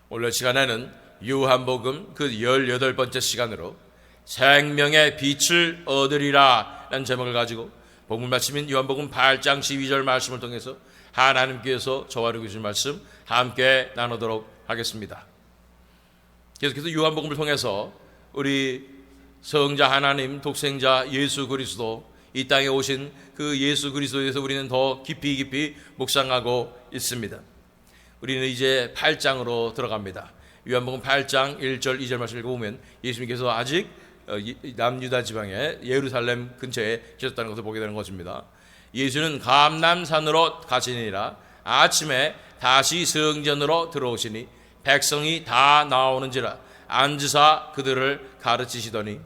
오늘 시간에는 요한복음 그 18번째 시간으로 생명의 빛을 얻으리라 라는 제목을 가지고 복음 말씀인 요한복음 8장 12절 말씀을 통해서 하나님께서 저와 이루게 주신 말씀 함께 나누도록 하겠습니다. 계속해서 요한복음을 통해서 우리 성자 하나님 독생자 예수 그리스도 이 땅에 오신 그 예수 그리스도에 대해서 우리는 더 깊이 묵상하고 있습니다. 우리는 이제 8장으로 들어갑니다. 요한복음 8장 1절 2절 말씀을 읽어보면 예수님께서 아직 남유다 지방의 예루살렘 근처에 계셨다는 것을 보게 되는 것입니다. 예수는 감람산으로 가시니라. 아침에 다시 성전으로 들어오시니 백성이 다 나오는지라 앉으사 그들을 가르치시더니,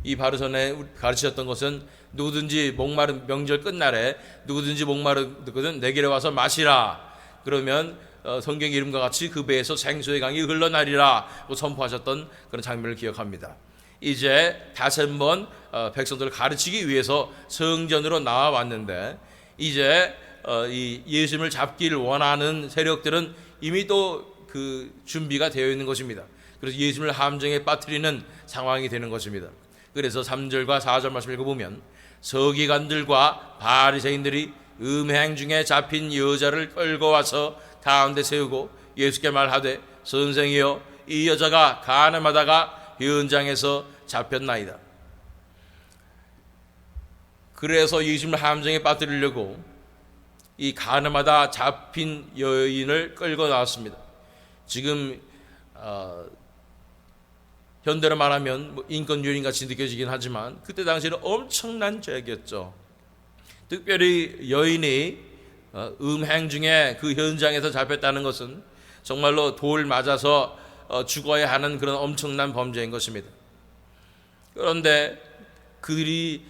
이 바로 전에 가르치셨던 것은 누구든지 목마른 명절 끝날에 누구든지 목마르거든 내 길에 와서 마시라. 그러면 성경 이름과 같이 그 배에서 생수의 강이 흘러나리라 고 선포하셨던 그런 장면을 기억합니다. 이제 다시 한번 백성들을 가르치기 위해서 성전으로 나와왔는데, 이제 이 예수님을 잡기를 원하는 세력들은 이미 또 그 준비가 되어 있는 것입니다. 그래서 예수님을 함정에 빠뜨리는 상황이 되는 것입니다. 그래서 3절과 4절 말씀 읽어보면 서기관들과 바리새인들이 음행 중에 잡힌 여자를 끌고 와서 가운데 세우고 예수께 말하되 선생이여 이 여자가 간음하다가 현장에서 잡혔나이다. 그래서 예수님을 함정에 빠뜨리려고 이 간음하다 잡힌 여인을 끌고 나왔습니다. 지금 현대로 말하면 인권유린같이 느껴지긴 하지만 그때 당시에는 엄청난 죄겠죠. 특별히 여인이 음행 중에 그 현장에서 잡혔다는 것은 정말로 돌 맞아서 죽어야 하는 그런 엄청난 범죄인 것입니다. 그런데 그들이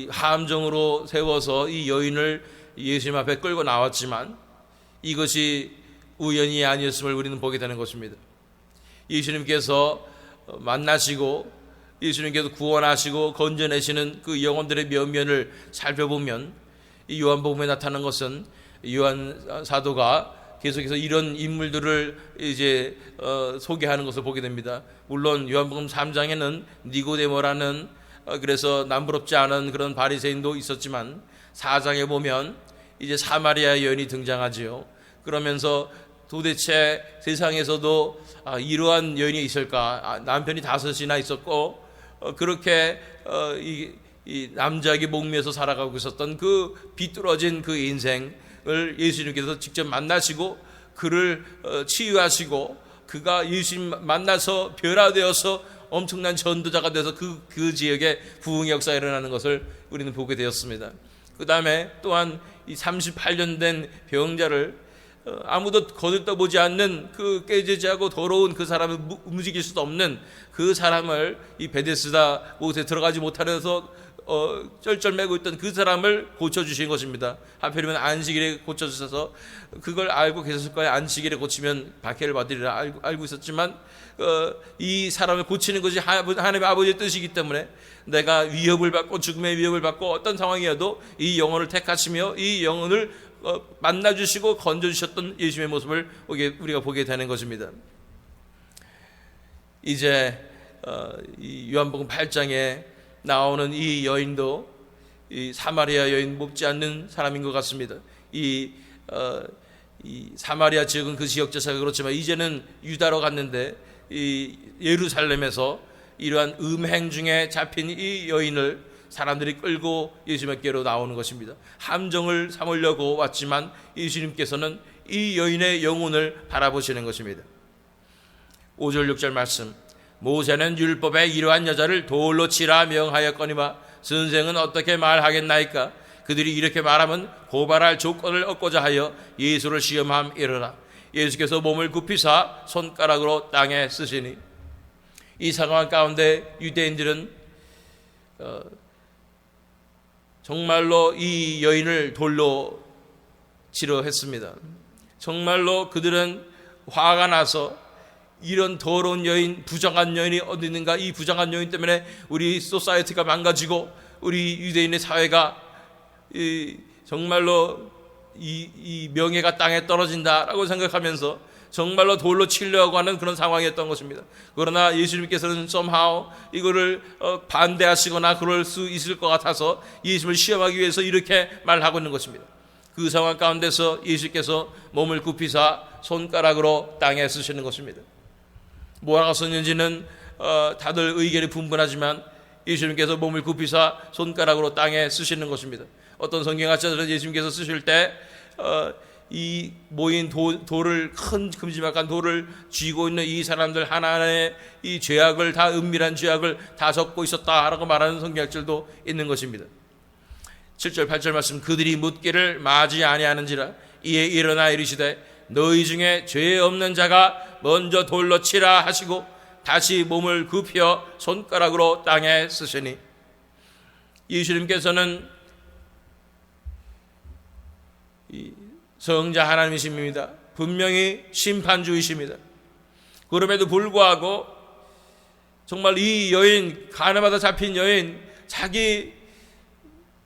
함정으로 세워서 이 여인을 예수님 앞에 끌고 나왔지만 이것이 우연이 아니었음을 우리는 보게 되는 것입니다. 예수님께서 만나시고 예수님께서 구원하시고 건져내시는 그 영혼들의 면면을 살펴보면 이 요한복음에 나타난 것은 요한 사도가 계속해서 이런 인물들을 이제 소개하는 것을 보게 됩니다. 물론 요한복음 3장에는 니고데모라는 그래서 남부럽지 않은 그런 바리새인도 있었지만 4장에 보면 이제 사마리아 여인이 등장하지요. 그러면서 도대체 세상에서도 이러한 여인이 있을까? 남편이 5이나 있었고 그렇게 이 남자에게 목매서 살아가고 있었던 그 비뚤어진 그 인생을 예수님께서 직접 만나시고 그를 치유하시고 그가 예수님 만나서 변화되어서 엄청난 전도자가 돼서 그 지역에 부흥의 역사가 일어나는 것을 우리는 보게 되었습니다. 그 다음에 또한 이 38년 된 병자를 아무도 거들떠보지 않는 그 깨지지하고 더러운 그 사람을 움직일 수도 없는 그 사람을 이 베데스다 곳에 들어가지 못하면서 쩔쩔매고 있던 그 사람을 고쳐주신 것입니다. 하필이면 안식일에 고쳐주셔서 그걸 알고 계셨을 거예요. 안식일에 고치면 박해를 받으리라 알고 있었지만 이 사람을 고치는 것이 하나님의 아버지의 뜻이기 때문에 내가 위협을 받고 죽음의 위협을 받고 어떤 상황이어도 이 영혼을 택하시며 이 영혼을 만나주시고 건져주셨던 예수님의 모습을 우리가 보게 되는 것입니다. 이제 이 요한복음 8장에 나오는 이 여인도 이 사마리아 여인 못지않는 사람인 것 같습니다. 이 사마리아 지역은 그 지역 자체가 그렇지만 이제는 유다로 갔는데 이 예루살렘에서 이러한 음행 중에 잡힌 이 여인을 사람들이 끌고 예수님께로 나오는 것입니다. 함정을 삼으려고 왔지만 예수님께서는 이 여인의 영혼을 바라보시는 것입니다. 5절 6절 말씀, 모세는 율법에 이러한 여자를 돌로 치라 명하였거니와 선생은 어떻게 말하겠나이까? 그들이 이렇게 말하면 고발할 조건을 얻고자 하여 예수를 시험함이르라. 예수께서 몸을 굽히사 손가락으로 땅에 쓰시니, 이 상황 가운데 유대인들은 정말로 이 여인을 돌로 치려 했습니다. 정말로 그들은 화가 나서 이런 더러운 여인, 부정한 여인이 어디 있는가? 이 부정한 여인 때문에 우리 소사이어티가 망가지고 우리 유대인의 사회가 정말로 이 명예가 땅에 떨어진다라고 생각하면서 정말로 돌로 치려고 하는 그런 상황이었던 것입니다. 그러나 예수님께서는 somehow 이거를 반대하시거나 그럴 수 있을 것 같아서 예수님을 시험하기 위해서 이렇게 말하고 있는 것입니다. 그 상황 가운데서 예수께서 몸을 굽히사 손가락으로 땅에 쓰시는 것입니다. 뭐라고 썼는지는 다들 의견이 분분하지만 예수님께서 몸을 굽히사 손가락으로 땅에 쓰시는 것입니다. 어떤 성경학자들은 예수님께서 쓰실 때 이 모인 돌을, 큰 큼지막한 돌을 쥐고 있는 이 사람들 하나하나의 이 죄악을 다, 은밀한 죄악을 다 적고 있었다라고 말하는 성경학자들도 있는 것입니다. 7절 8절 말씀, 그들이 묻기를 마지 아니하는지라 이에 일어나 이르시되 너희 중에 죄 없는 자가 먼저 돌로 치라 하시고 다시 몸을 굽혀 손가락으로 땅에 쓰시니, 예수님께서는 성자 하나님이십니다. 분명히 심판주이십니다. 그럼에도 불구하고 정말 이 여인, 가늠하다 잡힌 여인, 자기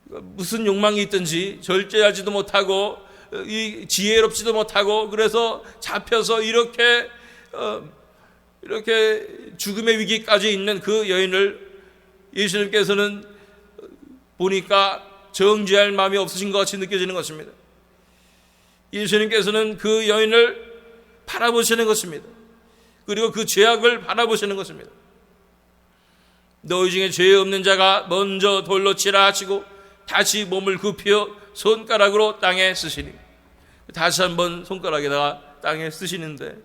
무슨 욕망이 있든지 절제하지도 못하고 이 지혜롭지도 못하고 그래서 잡혀서 이렇게 죽음의 위기까지 있는 그 여인을 예수님께서는 보니까 정죄할 마음이 없으신 것 같이 느껴지는 것입니다. 예수님께서는 그 여인을 바라보시는 것입니다. 그리고 그 죄악을 바라보시는 것입니다. 너희 중에 죄 없는 자가 먼저 돌로 치라 하시고 다시 몸을 굽혀 손가락으로 땅에 쓰시니, 다시 한번 손가락에다가 땅에 쓰시는데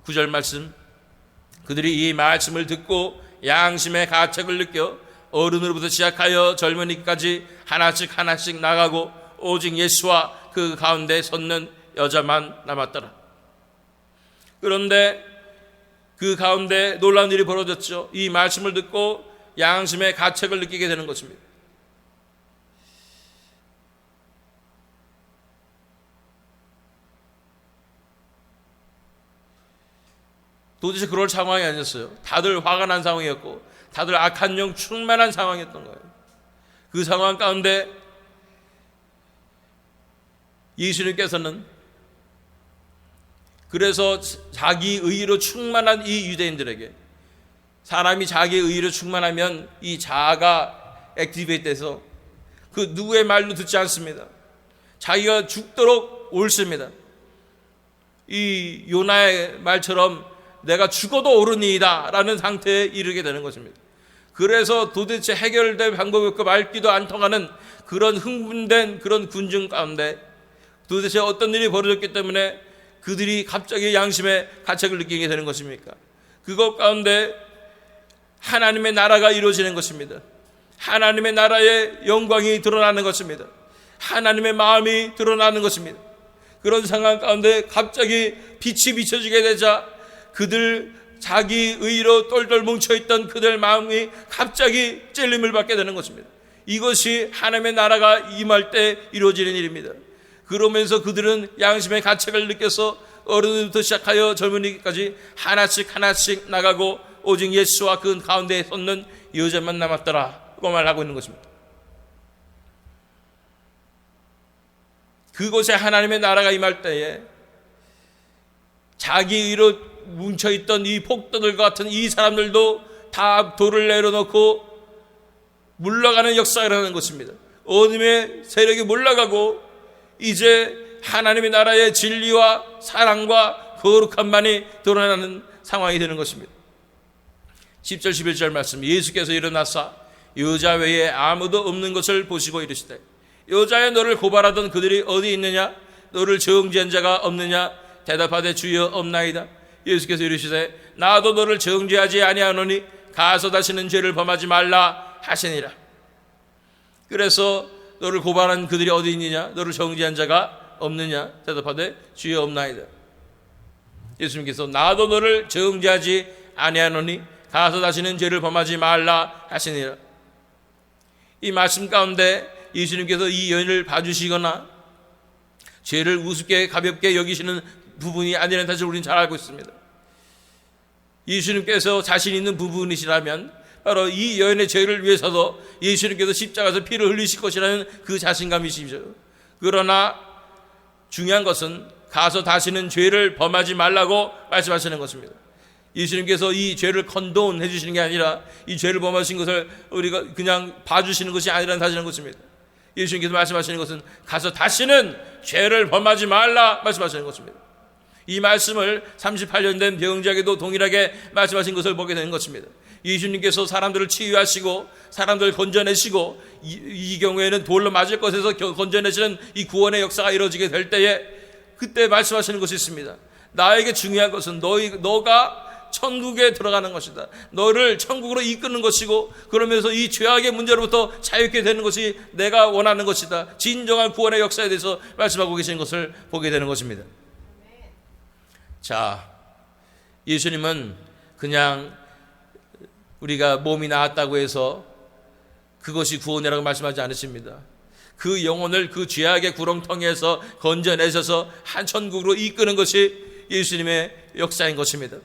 9절 말씀, 그들이 이 말씀을 듣고 양심의 가책을 느껴 어른으로부터 시작하여 젊은이까지 하나씩 나가고 오직 예수와 그 가운데 섰는 여자만 남았더라. 그런데 그 가운데 놀라운 일이 벌어졌죠. 이 말씀을 듣고 양심의 가책을 느끼게 되는 것입니다. 도대체 그럴 상황이 아니었어요. 다들 화가 난 상황이었고 다들 악한 영 충만한 상황이었던 거예요. 그 상황 가운데 예수님께서는 그래서 자기 의로 충만한 이 유대인들에게, 사람이 자기 의로 충만하면 이 자아가 액티베이트 돼서 그 누구의 말도 듣지 않습니다. 자기가 죽도록 옳습니다. 이 요나의 말처럼 내가 죽어도 옳으니이다 라는 상태에 이르게 되는 것입니다. 그래서 도대체 해결될 방법이 없고 말귀도 안 통하는 그런 흥분된 그런 군중 가운데 도대체 어떤 일이 벌어졌기 때문에 그들이 갑자기 양심의 가책을 느끼게 되는 것입니까? 그것 가운데 하나님의 나라가 이루어지는 것입니다. 하나님의 나라의 영광이 드러나는 것입니다. 하나님의 마음이 드러나는 것입니다. 그런 상황 가운데 갑자기 빛이 비춰지게 되자 그들 자기 의로 똘똘 뭉쳐있던 그들 마음이 갑자기 찔림을 받게 되는 것입니다. 이것이 하나님의 나라가 임할 때 이루어지는 일입니다. 그러면서 그들은 양심의 가책을 느껴서 어른부터 시작하여 젊은이까지 하나씩 나가고 오직 예수와 그 가운데에 섰는 여자만 남았더라고 말하고 있는 것입니다. 그곳에 하나님의 나라가 임할 때에 자기 의로 뭉쳐있던 이 폭도들과 같은 이 사람들도 다 돌을 내려놓고 물러가는 역사를 하는 것입니다. 어둠의 세력이 물러가고 이제 하나님의 나라의 진리와 사랑과 거룩함만이 드러나는 상황이 되는 것입니다. 10절 11절 말씀, 예수께서 일어나사 여자 외에 아무도 없는 것을 보시고 이르시되 여자여 너를 고발하던 그들이 어디 있느냐? 너를 정죄한 자가 없느냐? 대답하되 주여 없나이다. 예수께서 이르시되 나도 너를 정죄하지 아니하노니 가서 다시는 죄를 범하지 말라 하시니라. 그래서 너를 고발한 그들이 어디 있느냐? 너를 정죄한 자가 없느냐? 대답하되 주여 없나이다. 예수님께서 나도 너를 정죄하지 아니하노니 가서 다시는 죄를 범하지 말라 하시니라. 이 말씀 가운데 예수님께서 이 여인을 봐주시거나 죄를 우습게 가볍게 여기시는 부분이 아니라는 사실을 우리는 잘 알고 있습니다. 예수님께서 자신 있는 부분이시라면 바로 이 여인의 죄를 위해서도 예수님께서 십자가에서 피를 흘리실 것이라는 그 자신감이시죠. 그러나 중요한 것은 가서 다시는 죄를 범하지 말라고 말씀하시는 것입니다. 예수님께서 이 죄를 컨돈해 주시는 게 아니라 이 죄를 범하신 것을 우리가 그냥 봐주시는 것이 아니라는 사실인 것입니다. 예수님께서 말씀하시는 것은 가서 다시는 죄를 범하지 말라 말씀하시는 것입니다. 이 말씀을 38년 된 병자에게도 동일하게 말씀하신 것을 보게 되는 것입니다. 예수님께서 사람들을 치유하시고 사람들을 건져내시고 이 경우에는 돌로 맞을 것에서 건져내시는 이 구원의 역사가 이루어지게 될 때에 그때 말씀하시는 것이 있습니다. 나에게 중요한 것은 너가 천국에 들어가는 것이다. 너를 천국으로 이끄는 것이고 그러면서 이 죄악의 문제로부터 자유케 되는 것이 내가 원하는 것이다. 진정한 구원의 역사에 대해서 말씀하고 계신 것을 보게 되는 것입니다. 자, 예수님은 그냥 우리가 몸이 나았다고 해서 그것이 구원이라고 말씀하지 않으십니다. 그 영혼을 그 죄악의 구렁텅이에서 건져내셔서 한 천국으로 이끄는 것이 예수님의 역사인 것입니다.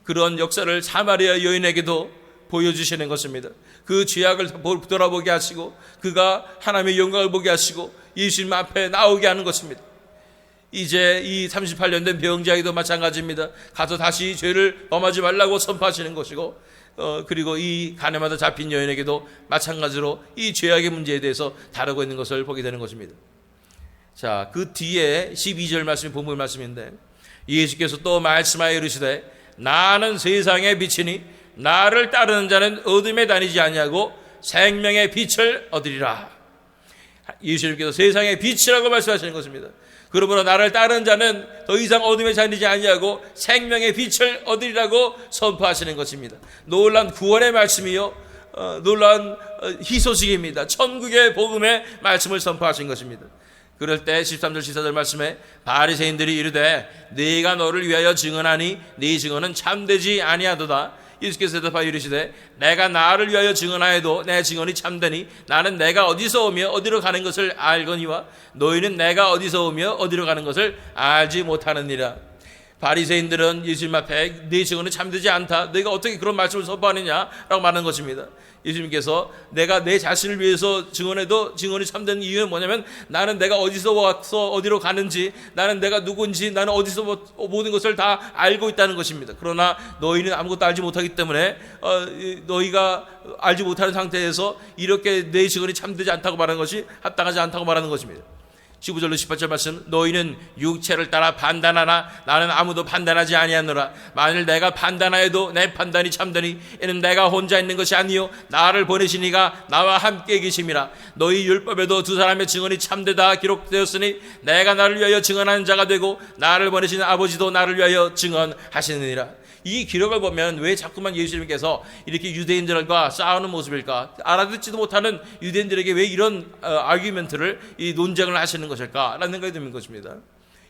그런 역사를 사마리아 여인에게도 보여주시는 것입니다. 그 죄악을 돌아보게 하시고 그가 하나님의 영광을 보게 하시고 예수님 앞에 나오게 하는 것입니다. 이제 이 38년 된 병자에게도 마찬가지입니다. 가서 다시 죄를 범하지 말라고 선포하시는 것이고 그리고 이 가늠하다 잡힌 여인에게도 마찬가지로 이 죄악의 문제에 대해서 다루고 있는 것을 보게 되는 것입니다. 자, 그 뒤에 12절 말씀이 본문 말씀인데 예수께서 또 말씀하여 이르시되 나는 세상의 빛이니 나를 따르는 자는 어둠에 다니지 아니하고 생명의 빛을 얻으리라. 예수님께서 세상의 빛이라고 말씀하시는 것입니다. 그러므로 나를 따르는 자는 더 이상 어둠에 다니지 아니하고 생명의 빛을 얻으리라고 선포하시는 것입니다. 놀라운 구원의 말씀이요 놀라운 희소식입니다. 천국의 복음의 말씀을 선포하신 것입니다. 그럴 때 13절 14절 말씀에 바리새인들이 이르되 네가 너를 위하여 증언하니 네 증언은 참되지 아니하도다. 예수께서 대답하여 이르시되 내가 나를 위하여 증언하여도 내 증언이 참되니 나는 내가 어디서 오며 어디로 가는 것을 알거니와 너희는 내가 어디서 오며 어디로 가는 것을 알지 못하느니라. 바리새인들은 예수님 앞에 네 증언은 참되지 않다. 너희가 어떻게 그런 말씀을 선포하느냐라고 말하는 것입니다. 예수님께서 내가 내 자신을 위해서 증언해도 증언이 참된 이유는 뭐냐면 나는 내가 어디서 와서 어디로 가는지 나는 내가 누군지 나는 어디서 모든 것을 다 알고 있다는 것입니다. 그러나 너희는 아무것도 알지 못하기 때문에 너희가 알지 못하는 상태에서 이렇게 내 증언이 참되지 않다고 말하는 것이 합당하지 않다고 말하는 것입니다. 15절로 18절 말씀 너희는 육체를 따라 판단하나 나는 아무도 판단하지 아니하노라. 만일 내가 판단하여도 내 판단이 참되니 이는 내가 혼자 있는 것이 아니요 나를 보내신 이가 나와 함께 계심이라. 너희 율법에도 두 사람의 증언이 참되다 기록되었으니 내가 나를 위하여 증언하는 자가 되고 나를 보내신 아버지도 나를 위하여 증언하시느니라. 이 기록을 보면 왜 자꾸만 예수님께서 이렇게 유대인들과 싸우는 모습일까? 알아듣지도 못하는 유대인들에게 왜 이런 아규멘트를 이 논쟁을 하시는 것일까라는 생각이 드는 것입니다.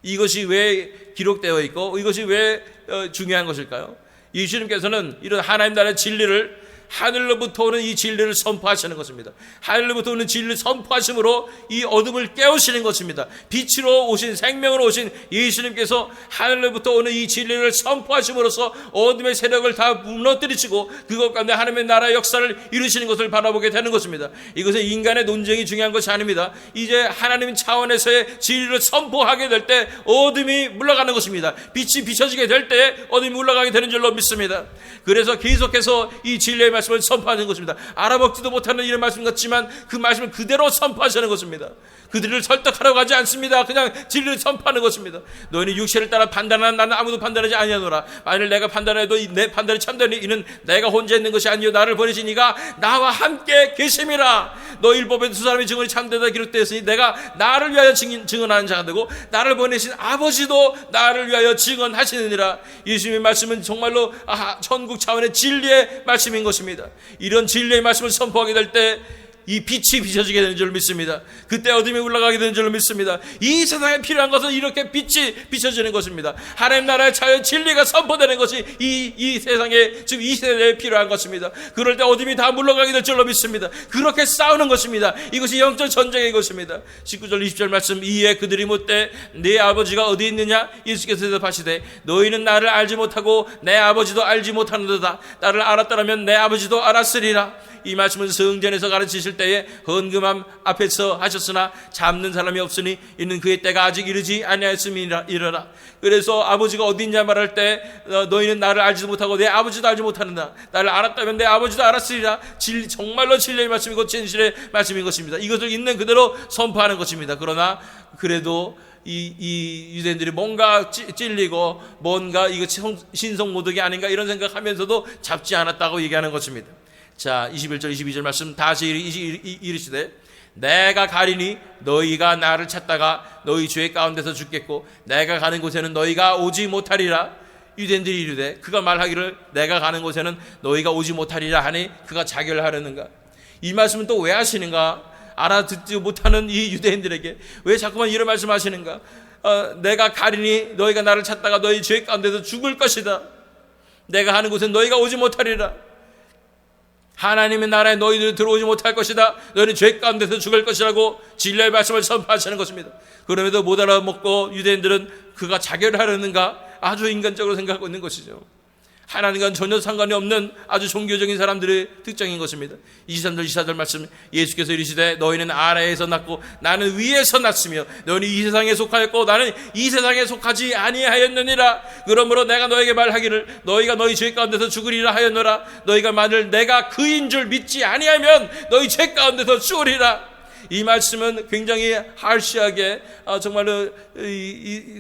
이것이 왜 기록되어 있고 이것이 왜 중요한 것일까요? 예수님께서는 이런 하나님 나라의 진리를 하늘로부터 오는 이 진리를 선포하시는 것입니다. 하늘로부터 오는 진리를 선포하심으로 이 어둠을 깨우시는 것입니다. 빛으로 오신 생명으로 오신 예수님께서 하늘로부터 오는 이 진리를 선포하심으로써 어둠의 세력을 다 무너뜨리시고 그것 가운데 하나님의 나라의 역사를 이루시는 것을 바라보게 되는 것입니다. 이것은 인간의 논쟁이 중요한 것이 아닙니다. 이제 하나님 차원에서의 진리를 선포하게 될 때 어둠이 물러가는 것입니다. 빛이 비춰지게 될 때 어둠이 물러가게 되는 줄로 믿습니다. 그래서 계속해서 이 진리의 말씀을 선포하는 것입니다. 알아먹지도 못하는 이런 말씀 같지만 그 말씀을 그대로 선포하시는 것입니다. 그들을 설득하려고 하지 않습니다. 그냥 진리를 선포하는 것입니다. 너희는 육체를 따라 판단하는 나는 아무도 판단하지 아니하노라. 만일 내가 판단해도 내 판단이 참되니 이는 내가 혼자 있는 것이 아니요 나를 보내신 이가 나와 함께 계심이라. 너희 율법에 두 사람의 증언이 참되다 기록되었으니 내가 나를 위하여 증언하는 자가 되고 나를 보내신 아버지도 나를 위하여 증언하시느니라. 예수님의 말씀은 정말로 천국 차원의 진리의 말씀인 것입니다. 이런 진리의 말씀을 선포하게 될 때 이 빛이 비춰지게 되는 줄 믿습니다. 그때 어둠이 올라가게 되는 줄 믿습니다. 이 세상에 필요한 것은 이렇게 빛이 비춰지는 것입니다. 하나님 나라의 자유 진리가 선포되는 것이 이 세상에 지금 이 세대에 필요한 것입니다. 그럴 때 어둠이 다 물러가게 될 줄로 믿습니다. 그렇게 싸우는 것입니다. 이것이 영적 전쟁의 것입니다. 19절 20절 말씀 이에 그들이 묻되 네 아버지가 어디 있느냐? 예수께서 대답하시되 너희는 나를 알지 못하고 내 아버지도 알지 못하는도다. 나를 알았더라면 내 아버지도 알았으리라. 이 말씀은 성전에서 가르치실 때에 헌금함 앞에서 하셨으나 잡는 사람이 없으니 이는 그의 때가 아직 이르지 아니하였음이라. 그래서 아버지가 어디 있냐 말할 때 너희는 나를 알지도 못하고 내 아버지도 알지 못하는다. 나를 알았다면 내 아버지도 알았으리라. 정말로 진리의 말씀이고 진실의 말씀인 것입니다. 이것을 있는 그대로 선포하는 것입니다. 그러나 그래도 이 유대인들이 뭔가 찔리고 뭔가 이거 신성모독이 아닌가 이런 생각하면서도 잡지 않았다고 얘기하는 것입니다. 자, 21절 22절 말씀 다시 이르시되 내가 가리니 너희가 나를 찾다가 너희 죄 가운데서 죽겠고 내가 가는 곳에는 너희가 오지 못하리라. 유대인들이 이르되 그가 말하기를 내가 가는 곳에는 너희가 오지 못하리라 하니 그가 자결 하려는가. 이 말씀은 또 왜 하시는가? 알아듣지 못하는 이 유대인들에게 왜 자꾸만 이런 말씀하시는가? 내가 가리니 너희가 나를 찾다가 너희 죄 가운데서 죽을 것이다. 내가 하는 곳엔 너희가 오지 못하리라. 하나님의 나라에 너희들이 들어오지 못할 것이다. 너희는 죄 가운데서 죽을 것이라고 진리의 말씀을 선포하시는 것입니다. 그럼에도 못 알아먹고 유대인들은 그가 자결하려는가 아주 인간적으로 생각하고 있는 것이죠. 하나님과는 전혀 상관이 없는 아주 종교적인 사람들의 특징인 것입니다. 23절 24절 말씀 예수께서 이르시되 너희는 아래에서 났고 나는 위에서 났으며 너희는 이 세상에 속하였고 나는 이 세상에 속하지 아니하였느니라. 그러므로 내가 너에게 말하기를 너희가 너희 죄 가운데서 죽으리라 하였노라. 너희가 만일 내가 그인 줄 믿지 아니하면 너희 죄 가운데서 죽으리라. 이 말씀은 굉장히 harsh하게 정말로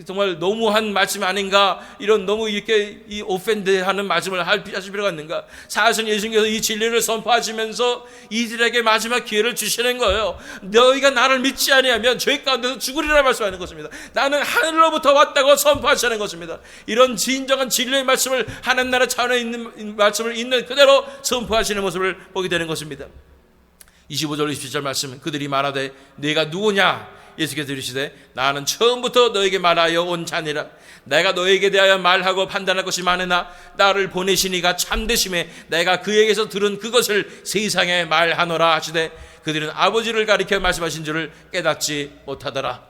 정말 너무한 말씀 아닌가, 이런 너무 이렇게 오펜드하는 말씀을 하실 필요가 있는가. 사실 예수님께서 이 진리를 선포하시면서 이들에게 마지막 기회를 주시는 거예요. 너희가 나를 믿지 아니하면 죄 가운데서 죽으리라 말씀하는 것입니다. 나는 하늘로부터 왔다고 선포하시는 것입니다. 이런 진정한 진리의 말씀을 하나님 나라 차원에 있는 말씀을 있는 그대로 선포하시는 모습을 보게 되는 것입니다. 25절 27절 말씀 그들이 말하되 네가 누구냐? 예수께서 이르시되 나는 처음부터 너에게 말하여 온 자니라. 내가 너에게 대하여 말하고 판단할 것이 많으나 나를 보내시니가 참되심에 내가 그에게서 들은 그것을 세상에 말하노라 하시되 그들은 아버지를 가리켜 말씀하신 줄을 깨닫지 못하더라.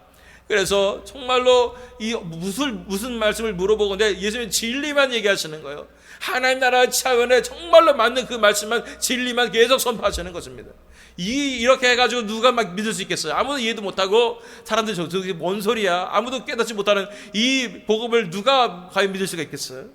그래서 정말로 이 무슨 말씀을 물어보건데 예수님은 진리만 얘기하시는 거예요. 하나님 나라 차원에 정말로 맞는 그 말씀만 진리만 계속 선포하시는 것입니다. 이렇게 해가지고 누가 막 믿을 수 있겠어요? 아무도 이해도 못하고 사람들이 저게 뭔 소리야? 아무도 깨닫지 못하는 이 복음을 누가 과연 믿을 수가 있겠어요?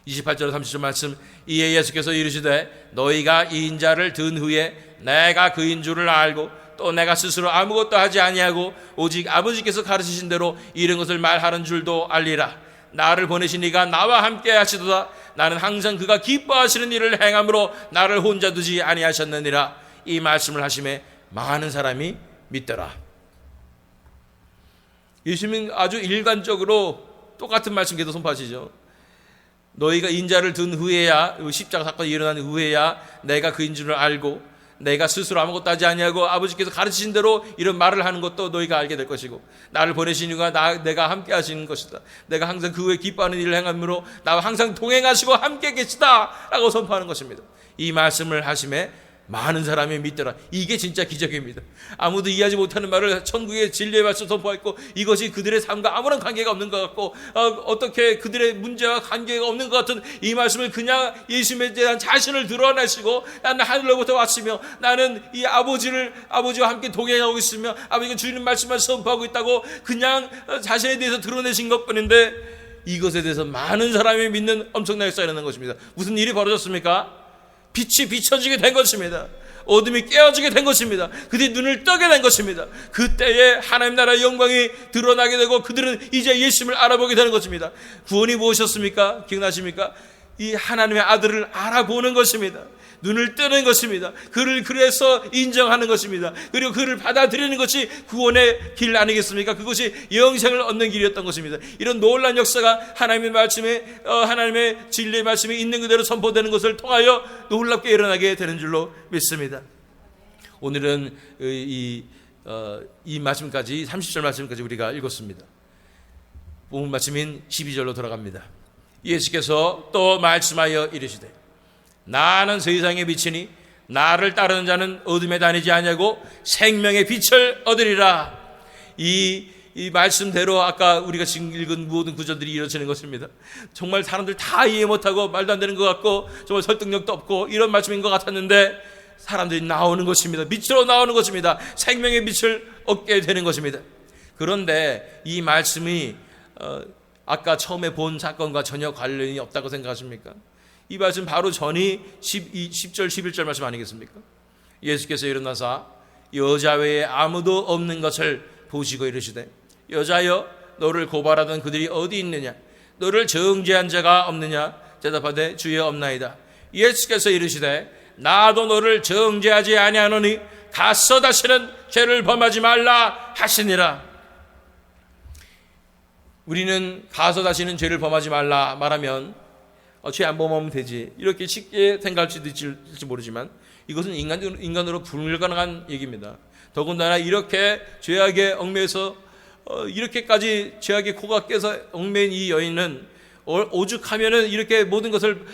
28절 30절 말씀 이에 예수께서 이르시되 너희가 이 인자를 든 후에 내가 그인 줄을 알고 또 내가 스스로 아무것도 하지 아니하고 오직 아버지께서 가르치신 대로 이런 것을 말하는 줄도 알리라. 나를 보내신 이가 나와 함께 하시도다. 나는 항상 그가 기뻐하시는 일을 행함으로 나를 혼자 두지 아니하셨느니라. 이 말씀을 하심에 많은 사람이 믿더라. 예수님은 아주 일관적으로 똑같은 말씀 계속 선포하시죠. 너희가 인자를 든 후에야, 십자가 사건이 일어난 후에야 내가 그인 줄을 알고 내가 스스로 아무것도 하지 아니하고 아버지께서 가르치신 대로 이런 말을 하는 것도 너희가 알게 될 것이고 나를 보내신 이가 내가 함께 하시는 것이다. 내가 항상 그 후에 기뻐하는 일을 행함으로 나와 항상 동행하시고 함께 계시다 라고 선포하는 것입니다. 이 말씀을 하심에 많은 사람이 믿더라. 이게 진짜 기적입니다. 아무도 이해하지 못하는 말을 천국의 진리의 말씀 선포했고 이것이 그들의 삶과 아무런 관계가 없는 것 같고 어떻게 그들의 문제와 관계가 없는 것 같은 이 말씀을 그냥 예수님에 대한 자신을 드러내시고 나는 하늘로부터 왔으며 나는 이 아버지와 함께 동행하고 있으며 아버지가 주시는 말씀만 선포하고 있다고 그냥 자신에 대해서 드러내신 것뿐인데 이것에 대해서 많은 사람이 믿는 엄청나게 쌓이는 것입니다. 무슨 일이 벌어졌습니까? 빛이 비춰지게 된 것입니다. 어둠이 깨어지게 된 것입니다. 그들이 눈을 뜨게 된 것입니다. 그때에 하나님 나라의 영광이 드러나게 되고 그들은 이제 예수님을 알아보게 되는 것입니다. 구원이 무엇이었습니까? 기억나십니까? 이 하나님의 아들을 알아보는 것입니다. 눈을 뜨는 것입니다. 그를 그래서 인정하는 것입니다. 그리고 그를 받아들이는 것이 구원의 길 아니겠습니까? 그것이 영생을 얻는 길이었던 것입니다. 이런 놀라운 역사가 하나님의 말씀에 하나님의 진리의 말씀이 있는 그대로 선포되는 것을 통하여 놀랍게 일어나게 되는 줄로 믿습니다. 오늘은 이 말씀까지 30절 말씀까지 우리가 읽었습니다. 본문 말씀인 12절로 돌아갑니다. 예수께서 또 말씀하여 이르시되 나는 세상의 빛이니 나를 따르는 자는 어둠에 다니지 아니하고 생명의 빛을 얻으리라. 이 말씀대로 아까 우리가 지금 읽은 모든 구절들이 이루어지는 것입니다. 정말 사람들 다 이해 못하고 말도 안 되는 것 같고 정말 설득력도 없고 이런 말씀인 것 같았는데 사람들이 나오는 것입니다. 빛으로 나오는 것입니다. 생명의 빛을 얻게 되는 것입니다. 그런데 이 말씀이 아까 처음에 본 사건과 전혀 관련이 없다고 생각하십니까? 이 말씀 바로 전이 10절 11절 말씀 아니겠습니까? 예수께서 일어나사 여자 외에 아무도 없는 것을 보시고 이르시되 여자여 너를 고발하던 그들이 어디 있느냐? 너를 정죄한 자가 없느냐? 대답하되 주여 없나이다. 예수께서 이르시되 나도 너를 정죄하지 아니하노니 가서 다시는 죄를 범하지 말라 하시니라. 우리는 가서 다시는 죄를 범하지 말라 말하면 죄 안 범하면 되지 이렇게 쉽게 생각할 수도 있을지 모르지만 이것은 인간으로 불가능한 얘기입니다. 더군다나 이렇게 죄악에 얽매여서 이렇게까지 죄악의 코가 깨서 얽매인 이 여인은 오죽하면은 이렇게 모든 것을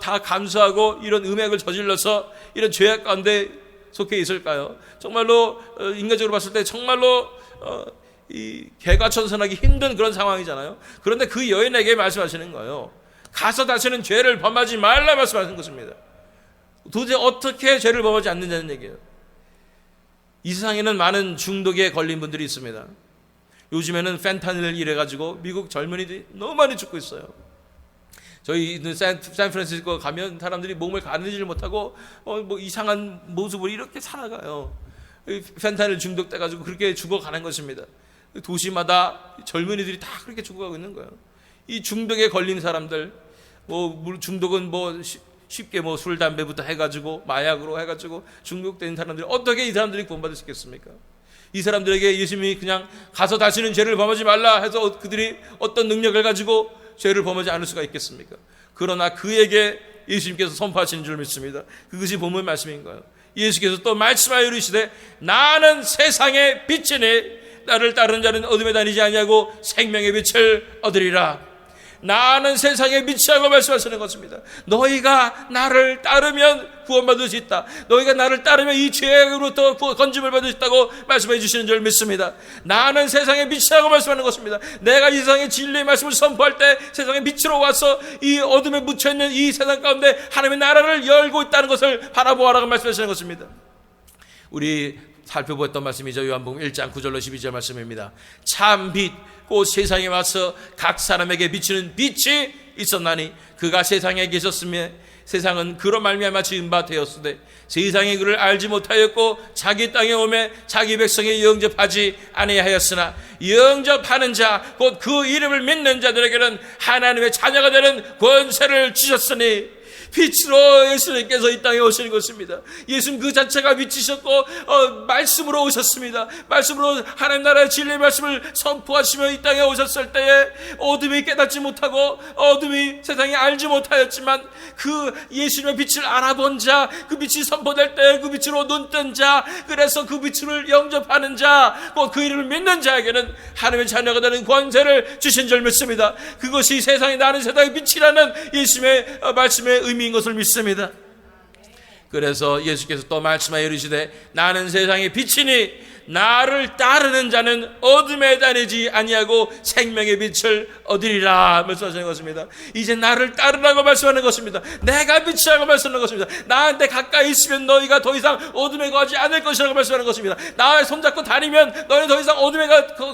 다 감수하고 이런 음행을 저질러서 이런 죄악 가운데 속해 있을까요? 정말로 인간적으로 봤을 때 정말로 이 개과천선하기 힘든 그런 상황이잖아요. 그런데 그 여인에게 말씀하시는 거예요. 가서 다시는 죄를 범하지 말라 말씀하시는 것입니다. 도대체 어떻게 죄를 범하지 않느냐는 얘기예요. 이 세상에는 많은 중독에 걸린 분들이 있습니다. 요즘에는 펜타닐을 이래가지고 미국 젊은이들이 너무 많이 죽고 있어요. 저희 샌프란시스코 가면 사람들이 몸을 가누지를 못하고 뭐 이상한 모습으로 이렇게 살아가요. 펜타닐 중독돼가지고 그렇게 죽어가는 것입니다. 도시마다 젊은이들이 다 그렇게 죽어가고 있는 거예요. 이 중독에 걸린 사람들, 중독은 쉽게 술, 담배부터 해가지고 마약으로 해가지고 중독된 사람들이 어떻게 이 사람들이 구원받을 수 있겠습니까? 이 사람들에게 예수님이 그냥 가서 다시는 죄를 범하지 말라 해서 그들이 어떤 능력을 가지고 죄를 범하지 않을 수가 있겠습니까? 그러나 그에게 예수님께서 선포하시는 줄 믿습니다. 그것이 본문 말씀인 거예요. 예수께서 또 말씀하여 이르시되 나는 세상의 빛이니 나를 따르는 자는 어둠에 다니지 아니하고 생명의 빛을 얻으리라. 나는 세상의 빛이라고 말씀하시는 것입니다. 너희가 나를 따르면 구원받을 수 있다. 너희가 나를 따르면 이 죄로부터 건짐을 받을 수 있다고 말씀해 주시는 줄 믿습니다. 나는 세상의 빛이라고 말씀하는 것입니다. 내가 이 세상의 진리의 말씀을 선포할 때 세상의 빛으로 와서 이 어둠에 묻혀있는 이 세상 가운데 하나님의 나라를 열고 있다는 것을 바라보아라고 말씀하시는 것입니다. 우리 살펴보았던 말씀이죠. 요한복음 1장 9절로 12절 말씀입니다. 참 빛, 곧 세상에 와서 각 사람에게 비치는 빛이 있었나니 그가 세상에 계셨으며 세상은 그로 말미암아 지은 바 되었으되 세상이 그를 알지 못하였고 자기 땅에 오매 자기 백성에 영접하지 아니하였으나 영접하는 자 곧 그 이름을 믿는 자들에게는 하나님의 자녀가 되는 권세를 주셨으니 빛으로 예수님께서 이 땅에 오시는 것입니다. 예수님 그 자체가 빛이셨고 말씀으로 오셨습니다. 말씀으로 하나님 나라의 진리의 말씀을 선포하시며 이 땅에 오셨을 때에 어둠이 깨닫지 못하고 어둠이 세상에 알지 못하였지만 그 예수님의 빛을 알아본 자, 그 빛이 선포될 때 그 빛으로 눈뜬 자, 그래서 그 빛을 영접하는 자, 곧 그 이름을 믿는 자에게는 하나님의 자녀가 되는 권세를 주신 줄 믿습니다. 그것이 세상에 나는 세상의 빛이라는 예수님의 말씀의 의미인 것을 믿습니다. 그래서 예수께서 또 말씀하여 이르시되 나는 세상의 빛이니 나를 따르는 자는 어둠에 다니지 아니하고 생명의 빛을 얻으리라 말씀하시는 것입니다. 이제 나를 따르라고 말씀하는 것입니다. 내가 빛이라고 말씀하는 것입니다. 나한테 가까이 있으면 너희가 더 이상 어둠에 거하지 않을 것이라고 말씀하는 것입니다. 나와 손잡고 다니면 너희는 더 이상 어둠에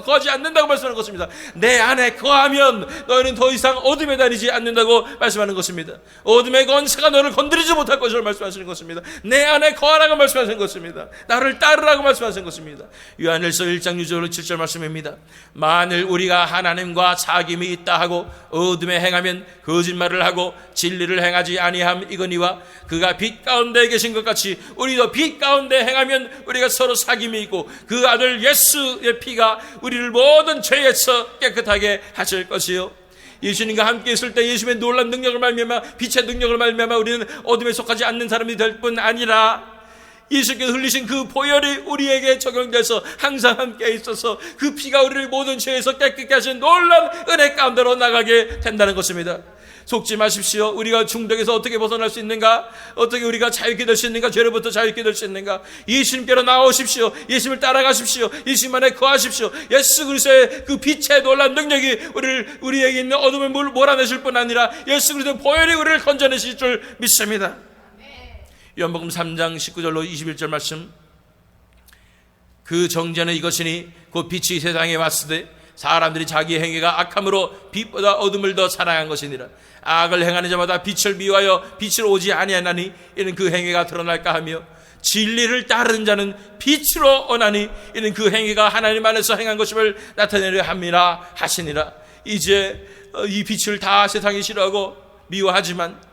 거하지 않는다고 말씀하는 것입니다. 내 안에 거하면 너희는 더 이상 어둠에 다니지 않는다고 말씀하는 것입니다. 어둠의 권세가 너를 건드리지 못할 것이라고 말씀하시는 것입니다. 내 안에 거하라고 말씀하시는 것입니다. 나를 따르라고 말씀하시는 것입니다. 요한일서 1장 6절 7절 말씀입니다. 만일 우리가 하나님과 사귐이 있다 하고 어둠에 행하면 거짓말을 하고 진리를 행하지 아니함이거니와 그가 빛 가운데 계신 것 같이 우리도 빛 가운데 행하면 우리가 서로 사귐이 있고 그 아들 예수의 피가 우리를 모든 죄에서 깨끗하게 하실 것이요 예수님과 함께 있을 때 예수님의 놀라운 능력을 말미암아 빛의 능력을 말미암아 우리는 어둠에 속하지 않는 사람이 될 뿐 아니라 예수께서 흘리신 그 보혈이 우리에게 적용돼서 항상 함께 있어서 그 피가 우리를 모든 죄에서 깨끗게 하신 놀라운 은혜 가운데로 나가게 된다는 것입니다. 속지 마십시오. 우리가 중독에서 어떻게 벗어날 수 있는가? 어떻게 우리가 자유케 될 수 있는가? 죄로부터 자유케 될 수 있는가? 예수님께로 나오십시오. 예수님을 따라가십시오. 예수님 안에 거하십시오. 예수 그리스도의 그 빛의 놀라운 능력이 우리에게 있는 어둠을 몰아내실 뿐 아니라 예수 그리스도의 보혈이 우리를 건져내실 줄 믿습니다. 요한복음 3장 19절로 21절 말씀, 그 정죄는 이것이니 곧 빛이 세상에 왔으되 사람들이 자기 행위가 악함으로 빛보다 어둠을 더 사랑한 것이니라. 악을 행하는 자마다 빛을 미워하여 빛을 오지 아니하나니 이는 그 행위가 드러날까 하며, 진리를 따르는 자는 빛으로 오나니 이는 그 행위가 하나님 안에서 행한 것임을 나타내려 함이라 하시니라. 이제 이 빛을 다 세상이 싫어하고 미워하지만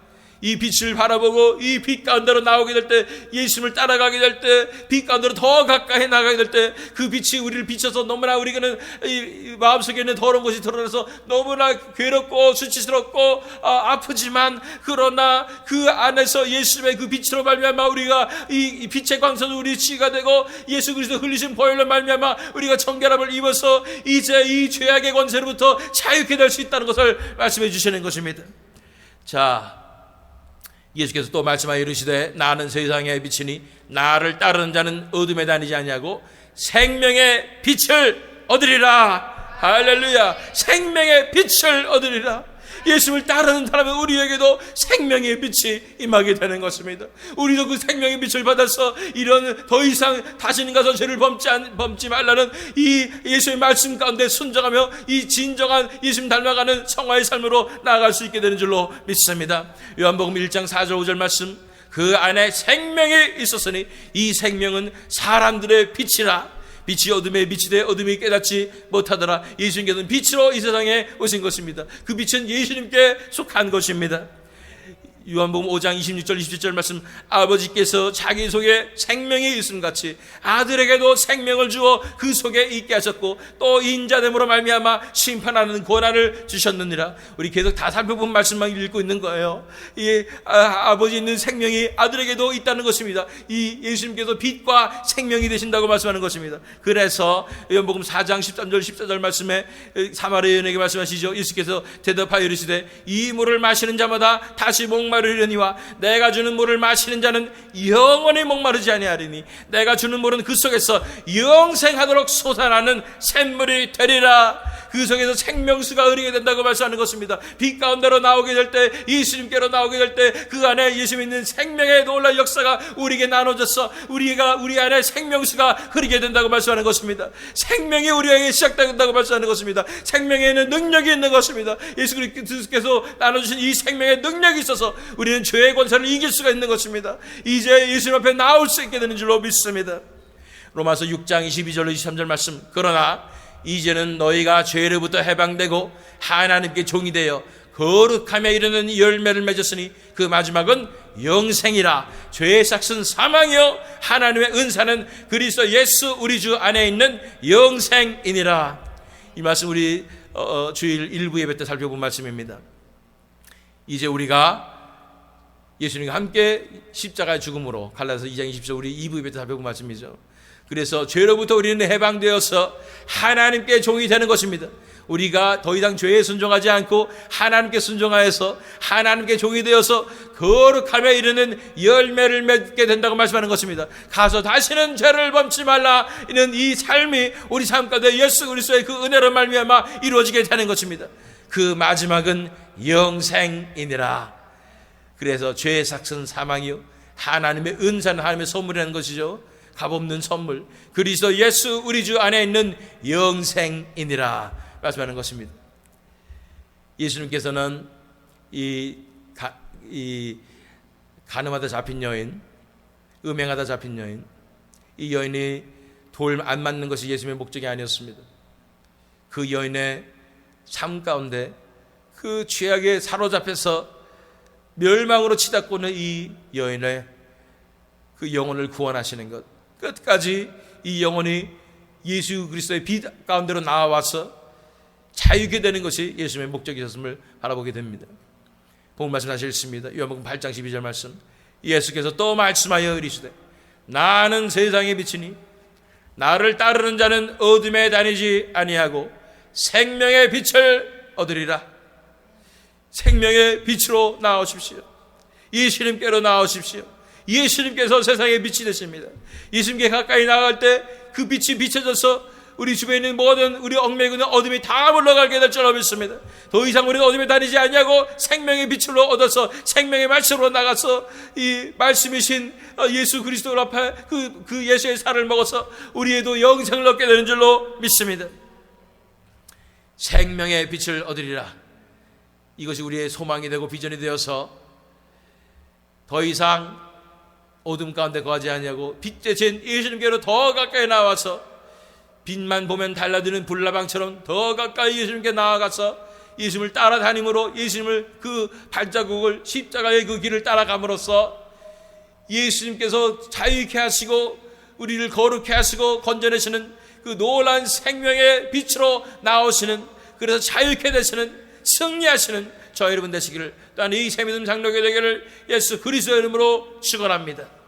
이 빛을 바라보고 이 빛 가운데로 나오게 될 때, 예수님을 따라가게 될 때, 빛 가운데로 더 가까이 나가게 될 때, 그 빛이 우리를 비춰서 너무나 우리는 이 마음속에 있는 더러운 것이 드러나서 너무나 괴롭고 수치스럽고 아프지만, 그러나 그 안에서 예수님의 그 빛으로 말미암아 우리가 이 빛의 광선으로 우리 치유가 되고, 예수 그리스도 흘리신 보혈로 말미암아 우리가 정결함을 입어서 이제 이 죄악의 권세로부터 자유케 될 수 있다는 것을 말씀해 주시는 것입니다. 자, 예수께서 또 말씀하여 이르시되 나는 세상의 빛이니 나를 따르는 자는 어둠에 다니지 아니하고 생명의 빛을 얻으리라. 할렐루야. 생명의 빛을 얻으리라. 예수를 따르는 사람은 우리에게도 생명의 빛이 임하게 되는 것입니다. 우리도 그 생명의 빛을 받아서 이런 더 이상 다시는 가서 죄를 범지 말라는 이 예수의 말씀 가운데 순종하며 이 진정한 예수님 닮아가는 성화의 삶으로 나아갈 수 있게 되는 줄로 믿습니다. 요한복음 1장 4절 5절 말씀, 그 안에 생명이 있었으니 이 생명은 사람들의 빛이라. 빛이 어둠에 비치되 어둠이 깨닫지 못하더라. 예수님께서는 빛으로 이 세상에 오신 것입니다. 그 빛은 예수님께 속한 것입니다. 요한복음 5장 26절 27절 말씀, 아버지께서 자기 속에 생명이 있음 같이 아들에게도 생명을 주어 그 속에 있게 하셨고 또 인자됨으로 말미암아 심판하는 권한을 주셨느니라. 우리 계속 다 살펴본 말씀만 읽고 있는 거예요. 이 아버지 있는 생명이 아들에게도 있다는 것입니다. 이 예수님께서 빛과 생명이 되신다고 말씀하는 것입니다. 그래서 요한복음 4장 13절 14절 말씀에 사마리아 여인에게 말씀하시죠. 예수께서 대답하여 이르시되 이 물을 마시는 자마다 다시 목마르려니와 내가 주는 물을 마시는 자는 영원히 목마르지 아니하리니 내가 주는 물은 그 속에서 영생하도록 솟아나는 샘물이 되리라. 그 속에서 생명수가 흐르게 된다고 말씀하는 것입니다. 빛 가운데로 나오게 될 때, 예수님께로 나오게 될 때 그 안에 예수님 있는 생명의 놀라운 역사가 우리에게 나눠져서 우리 안에 생명수가 흐르게 된다고 말씀하는 것입니다. 생명이 우리에게 시작된다고 말씀하는 것입니다. 생명에는 능력이 있는 것입니다. 예수 그리스도께서 나눠주신 이 생명의 능력이 있어서 우리는 죄의 권세를 이길 수가 있는 것입니다. 이제 예수님 앞에 나올 수 있게 되는 줄로 믿습니다. 로마서 6장 22절로 23절 말씀, 그러나 이제는 너희가 죄로부터 해방되고 하나님께 종이 되어 거룩함에 이르는 열매를 맺었으니 그 마지막은 영생이라. 죄의 삭은 사망이요 하나님의 은사는 그리스도 예수 우리 주 안에 있는 영생이니라. 이 말씀 우리 주일 1부 예배 때 살펴본 말씀입니다. 이제 우리가 예수님과 함께 십자가의 죽음으로, 갈라디아서 2장 20절 우리 2부 예배 때 살펴본 말씀이죠. 그래서 죄로부터 우리는 해방되어서 하나님께 종이 되는 것입니다. 우리가 더 이상 죄에 순종하지 않고 하나님께 순종하여서 하나님께 종이 되어서 거룩함에 이르는 열매를 맺게 된다고 말씀하는 것입니다. 가서 다시는 죄를 범치 말라. 이는 이 삶이 우리 삶 가운데 예수 그리스도의 그 은혜로 말미암아 이루어지게 되는 것입니다. 그 마지막은 영생이니라. 그래서 죄의 삭은 사망이요 하나님의 은사는 하나님의 선물이라는 것이죠. 값없는 선물, 그리스도 예수 우리 주 안에 있는 영생이니라 말씀하는 것입니다. 예수님께서는 이 간음하다 잡힌 여인, 음행하다 잡힌 여인, 이 여인이 돌 안 맞는 것이 예수님의 목적이 아니었습니다. 그 여인의 삶 가운데 그 죄악에 사로잡혀서 멸망으로 치닫고는 이 여인의 그 영혼을 구원하시는 것, 끝까지 이 영혼이 예수 그리스도의 빛 가운데로 나와서 자유게 되는 것이 예수님의 목적이었음을 바라보게 됩니다. 본문 말씀 다시 읽습니다. 요한복음 8장 12절 말씀, 예수께서 또 말씀하여 이르시되 나는 세상의 빛이니 나를 따르는 자는 어둠에 다니지 아니하고 생명의 빛을 얻으리라. 생명의 빛으로 나오십시오. 예수님께로 나오십시오. 예수님께서 세상의 빛이 되십니다. 예수님께 가까이 나아갈 때 그 빛이 비춰져서 우리 주변에 있는 모든 우리 얽매이고 있는 어둠이 다 물러가게 될 줄 믿습니다. 더 이상 우리가 어둠에 다니지 않냐고 생명의 빛으로 얻어서 생명의 말씀으로 나가서 이 말씀이신 예수 그리스도 앞에 그 예수의 살을 먹어서 우리에도 영생을 얻게 되는 줄로 믿습니다. 생명의 빛을 얻으리라. 이것이 우리의 소망이 되고 비전이 되어서 더 이상 어둠 가운데 거하지 않냐고 빛 대신 예수님께로 더 가까이 나와서 빛만 보면 달라드는 불나방처럼 더 가까이 예수님께 나아가서 예수님을 따라다님으로 예수님을 그 발자국을 십자가의 그 길을 따라감으로써 예수님께서 자유케 하시고 우리를 거룩케 하시고 건져내시는 그 놀라운 생명의 빛으로 나오시는, 그래서 자유케 되시는, 승리하시는 저 여러분 되시기를, 또한 이 새믿음 장로교 되기를 예수 그리스도의 이름으로 축원합니다.